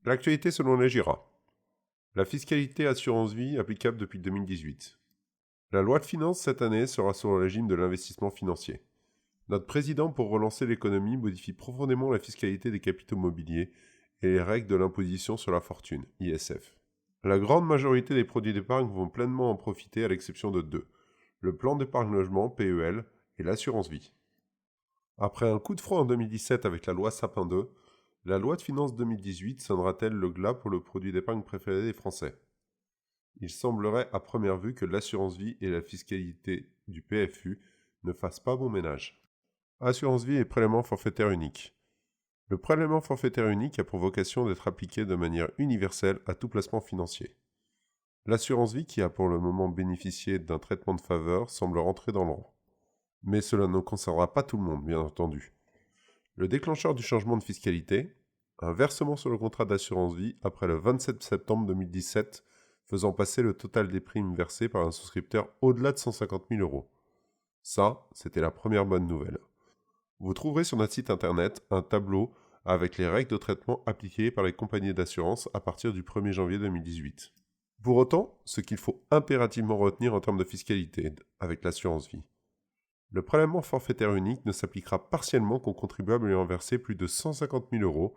L'actualité selon les GIRA. La fiscalité assurance vie applicable depuis 2018. La loi de finances cette année sera sur le régime de l'investissement financier. Notre président, pour relancer l'économie, modifie profondément la fiscalité des capitaux mobiliers et les règles de l'imposition sur la fortune, ISF. La grande majorité des produits d'épargne vont pleinement en profiter à l'exception de deux, le plan d'épargne logement, PEL, et l'assurance vie. Après un coup de froid en 2017 avec la loi Sapin 2, la loi de finances 2018 sonnera-t-elle le glas pour le produit d'épargne préféré des Français? Il semblerait à première vue que l'assurance vie et la fiscalité du PFU ne fassent pas bon ménage. Assurance vie et prélèvement forfaitaire unique. Le prélèvement forfaitaire unique a pour vocation d'être appliqué de manière universelle à tout placement financier. L'assurance vie, qui a pour le moment bénéficié d'un traitement de faveur, semble rentrer dans le rang. Mais cela ne concernera pas tout le monde, bien entendu. Le déclencheur du changement de fiscalité, un versement sur le contrat d'assurance vie après le 27 septembre 2017, faisant passer le total des primes versées par un souscripteur au-delà de 150 000 euros. Ça, c'était la première bonne nouvelle. Vous trouverez sur notre site internet un tableau avec les règles de traitement appliquées par les compagnies d'assurance à partir du 1er janvier 2018. Pour autant, ce qu'il faut impérativement retenir en termes de fiscalité avec l'assurance vie. Le prélèvement forfaitaire unique ne s'appliquera partiellement qu'aux contribuables ayant versé plus de 150 000 euros,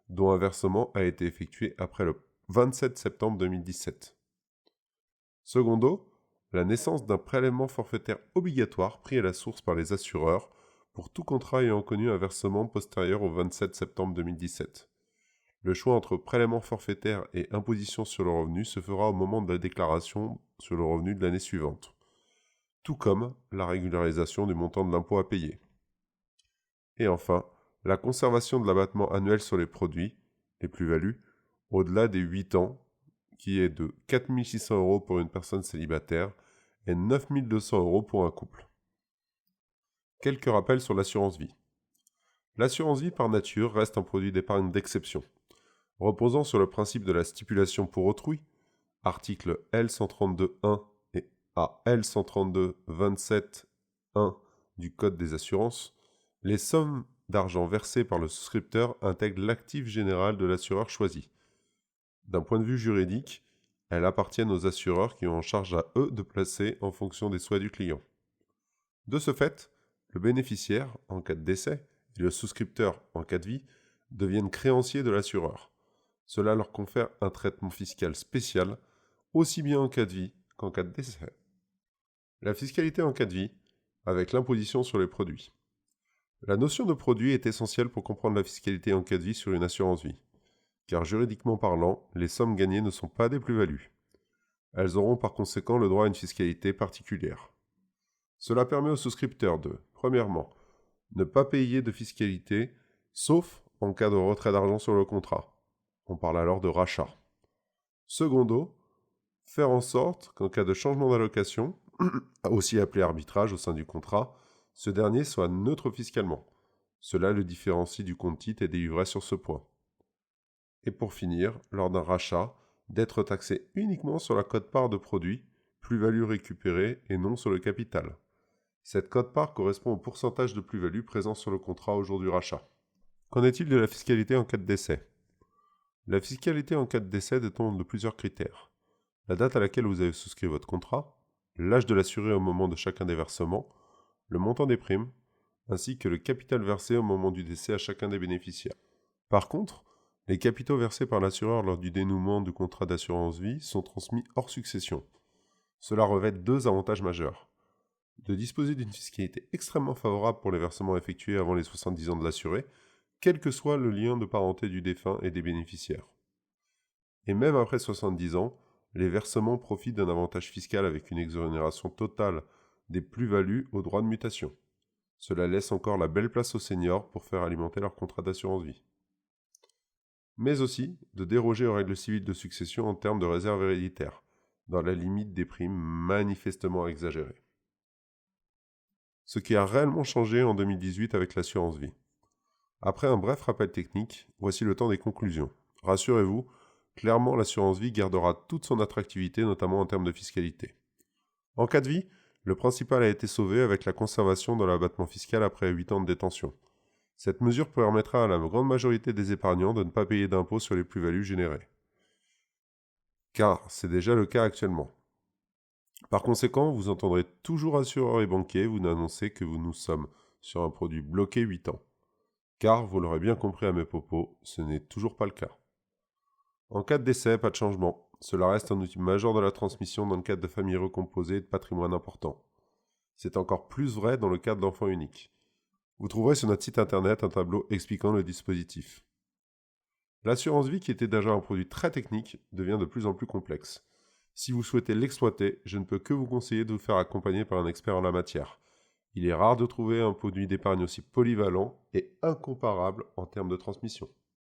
dont un versement a été effectué après le 27 septembre 2017. Secondo, la naissance d'un prélèvement forfaitaire obligatoire pris à la source par les assureurs pour tout contrat ayant connu un versement postérieur au 27 septembre 2017. Le choix entre prélèvement forfaitaire et imposition sur le revenu se fera au moment de la déclaration sur le revenu de l'année suivante, tout comme la régularisation du montant de l'impôt à payer. Et enfin, la conservation de l'abattement annuel sur les produits, les plus-values, au-delà des 8 ans, qui est de 4 600 euros pour une personne célibataire et 9 200 euros pour un couple. Quelques rappels sur l'assurance vie. L'assurance vie par nature reste un produit d'épargne d'exception, reposant sur le principe de la stipulation pour autrui, article L132.1 et à L132.27.1 du Code des assurances. Les sommes d'argent versées par le souscripteur intègrent l'actif général de l'assureur choisi. D'un point de vue juridique, elles appartiennent aux assureurs qui ont en charge à eux de placer en fonction des souhaits du client. De ce fait, le bénéficiaire, en cas de décès, et le souscripteur, en cas de vie, deviennent créanciers de l'assureur. Cela leur confère un traitement fiscal spécial, aussi bien en cas de vie qu'en cas de décès. La fiscalité en cas de vie, avec l'imposition sur les produits. La notion de produit est essentielle pour comprendre la fiscalité en cas de vie sur une assurance vie, car juridiquement parlant, les sommes gagnées ne sont pas des plus-values. Elles auront par conséquent le droit à une fiscalité particulière. Cela permet aux souscripteurs de, premièrement, ne pas payer de fiscalité, sauf en cas de retrait d'argent sur le contrat. On parle alors de rachat. Secondo, faire en sorte qu'en cas de changement d'allocation, aussi appelé arbitrage au sein du contrat, ce dernier soit neutre fiscalement. Cela le différencie du compte-titre et des livrets sur ce point. Et pour finir, lors d'un rachat, d'être taxé uniquement sur la quote-part de produit, plus-value récupérée et non sur le capital. Cette quote-part correspond au pourcentage de plus-value présent sur le contrat au jour du rachat. Qu'en est-il de la fiscalité en cas de décès? La fiscalité en cas de décès dépend de plusieurs critères. La date à laquelle vous avez souscrit votre contrat, l'âge de l'assuré au moment de chacun des versements, le montant des primes, ainsi que le capital versé au moment du décès à chacun des bénéficiaires. Par contre, les capitaux versés par l'assureur lors du dénouement du contrat d'assurance vie sont transmis hors succession. Cela revêt deux avantages majeurs. De disposer d'une fiscalité extrêmement favorable pour les versements effectués avant les 70 ans de l'assuré, quel que soit le lien de parenté du défunt et des bénéficiaires. Et même après 70 ans, les versements profitent d'un avantage fiscal avec une exonération totale des plus-values aux droits de mutation. Cela laisse encore la belle place aux seniors pour faire alimenter leur contrat d'assurance vie. Mais aussi de déroger aux règles civiles de succession en termes de réserve héréditaire, dans la limite des primes manifestement exagérées. Ce qui a réellement changé en 2018 avec l'assurance vie. Après un bref rappel technique, voici le temps des conclusions. Rassurez-vous, clairement l'assurance vie gardera toute son attractivité, notamment en termes de fiscalité. En cas de vie, le principal a été sauvé avec la conservation de l'abattement fiscal après 8 ans de détention. Cette mesure permettra à la grande majorité des épargnants de ne pas payer d'impôts sur les plus-values générées. Car c'est déjà le cas actuellement. Par conséquent, vous entendrez toujours assureurs et banquiers vous annoncer que nous sommes sur un produit bloqué 8 ans. Car, vous l'aurez bien compris à mes propos, ce n'est toujours pas le cas. En cas de décès, pas de changement. Cela reste un outil majeur de la transmission dans le cadre de familles recomposées et de patrimoine important. C'est encore plus vrai dans le cadre d'enfants uniques. Vous trouverez sur notre site internet un tableau expliquant le dispositif. L'assurance vie, qui était déjà un produit très technique, devient de plus en plus complexe. Si vous souhaitez l'exploiter, je ne peux que vous conseiller de vous faire accompagner par un expert en la matière. Il est rare de trouver un produit d'épargne aussi polyvalent et incomparable en termes de transmission.